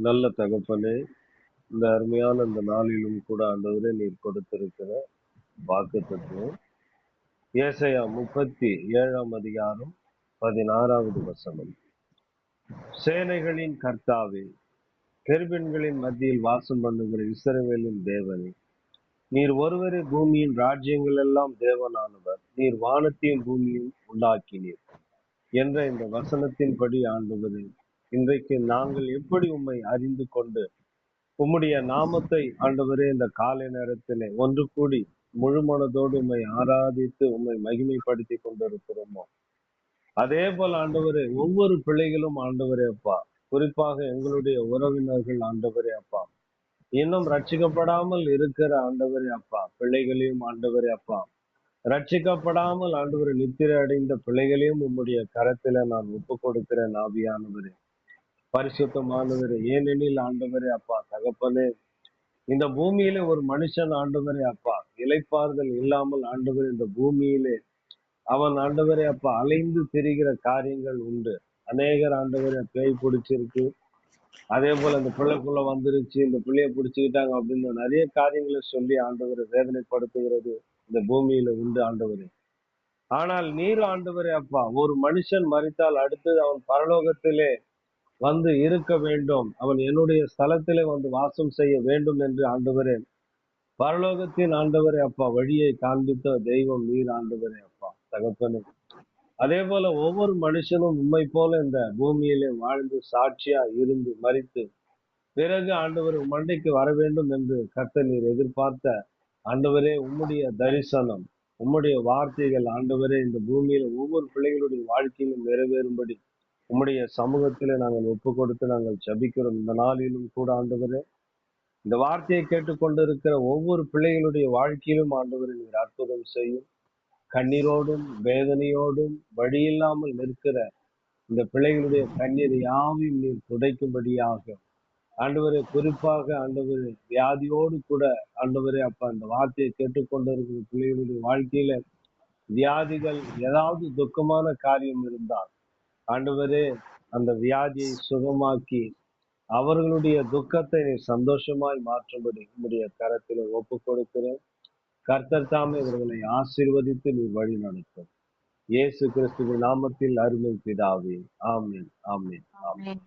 நல்ல தகப்பனே, இந்த அருமையான இந்த நாளிலும் கூட ஆண்டவரே நீர் கொடுத்திருக்கிற வாக்குத்தத்தம் ஏசாயா 37ஆம் அதிகாரம் 16வது வசனம். சேனைகளின் கர்த்தாவே, கெருபீன்களின் மத்தியில் வாசம் பண்ணுகிற இஸ்ரவேலின் தேவனே, நீர் ஒருவரே பூமியின் ராஜ்யங்கள் எல்லாம் தேவனானவர். நீர் வானத்தையும் பூமியும் உண்டாக்கினீர் என்ற இந்த வசனத்தின்படி ஆண்டவரே, இன்றைக்கு நாங்கள் எப்படி உம்மை அறிந்து கொண்டு உம்முடைய நாமத்தை ஆண்டவரே இந்த காலை நேரத்திலே ஒன்று கூடி முழு மனதோடு உம்மை ஆராதித்து உம்மை மகிமைப்படுத்தி கொண்டிருக்கிறோமோ, அதே போல ஆண்டவரே ஒவ்வொரு பிள்ளைகளும் ஆண்டவரே அப்பா, குறிப்பாக எங்களுடைய உறவினர்கள் ஆண்டவரே அப்பா, இன்னும் ரட்சிக்கப்படாமல் இருக்கிற ஆண்டவரே அப்பா பிள்ளைகளையும் ஆண்டவரே அப்பா, ரட்சிக்கப்படாமல் ஆண்டவரை நித்திரை அடைந்த பிள்ளைகளையும் உம்முடைய கரத்தில நான் ஒப்பு கொடுக்கிறேன் ஆவியானவரே, பரிசுத்தமானவரே. ஏனெனில் ஆண்டவரே அப்பா தகப்பனே, இந்த பூமியிலே ஒரு மனுஷன் ஆண்டவரே அப்பா இளைப்பாறுதல் இல்லாமல் ஆண்டவரே இந்த பூமியிலே அவன் ஆண்டவரே அப்பா அலைந்து திரிகிற காரியங்கள் உண்டு. அநேகர் ஆண்டவரே பேய் பிடிச்சிருக்கு, அதே போல இந்த பிள்ளைக்குள்ள வந்துருச்சு, இந்த பிள்ளைய பிடிச்சுக்கிட்டாங்க அப்படின்னு நிறைய காரியங்களை சொல்லி ஆண்டவரை வேதனைப்படுத்துகிறது இந்த பூமியில உண்டு ஆண்டவரே. ஆனால் நீர் ஆண்டவரே அப்பா ஒரு மனுஷன் மரித்தால் அடுத்தது அவன் பரலோகத்திலே வந்து இருக்க வேண்டும், அவன் என்னுடைய ஸ்தலத்திலே வந்து வாசம் செய்ய வேண்டும் என்று ஆண்டவரே பரலோகத்தின் ஆண்டவரே அப்பா வழியை காண்பித்த தெய்வம் நீர் ஆண்டவரே அப்பா தகப்பனே. அதே போல ஒவ்வொரு மனுஷனும் உண்மை போல இந்த பூமியிலே வாழ்ந்து சாட்சியா இருந்து மரித்து பிறகு ஆண்டவர் மண்டைக்கு வர வேண்டும் என்று கர்த்தர் நீர் எதிர்பார்த்த ஆண்டவரே உம்முடைய தரிசனம், உம்முடைய வார்த்தைகள் ஆண்டவரே இந்த பூமியில ஒவ்வொரு பிள்ளைகளுடைய வாழ்க்கையிலும் நிறைவேறும்படி உம்முடைய சமூகத்திலே நாங்கள் ஒப்பு கொடுத்து நாங்கள் ஜெபிக்கிறோம். இந்த நாளிலும் கூட ஆண்டவரே இந்த வார்த்தையை கேட்டுக்கொண்டிருக்கிற ஒவ்வொரு பிள்ளைகளுடைய வாழ்க்கையிலும் ஆண்டவரை நீர் அற்புதம் செய்யும். கண்ணீரோடும் வேதனையோடும் வழியில்லாமல் நிற்கிற இந்த பிள்ளைகளுடைய கண்ணீர் யாவையும் நீர் துடைக்கும்படியாக ஆண்டவரே, குறிப்பாக ஆண்டவரே வியாதியோடு கூட ஆண்டவரே அப்பா இந்த வார்த்தையை கேட்டுக்கொண்டிருக்கிற பிள்ளைகளுடைய வாழ்க்கையில வியாதிகள் ஏதாவது துக்கமான காரியம் இருந்தால் ஆண்டவரே அந்த வியாதியை சுகமாக்கி அவர்களுடைய துக்கத்தை நீ சந்தோஷமாய் மாற்றும்படி உம்முடைய கரத்திலே ஒப்பு கொடுக்கிறேன். கர்த்தர் தாமே இவர்களை ஆசீர்வதித்து நீ வழி நடத்தும். இயேசு கிறிஸ்துவின் நாமத்தில் அருமை பிதாவே, ஆமென், ஆமென், ஆமென்.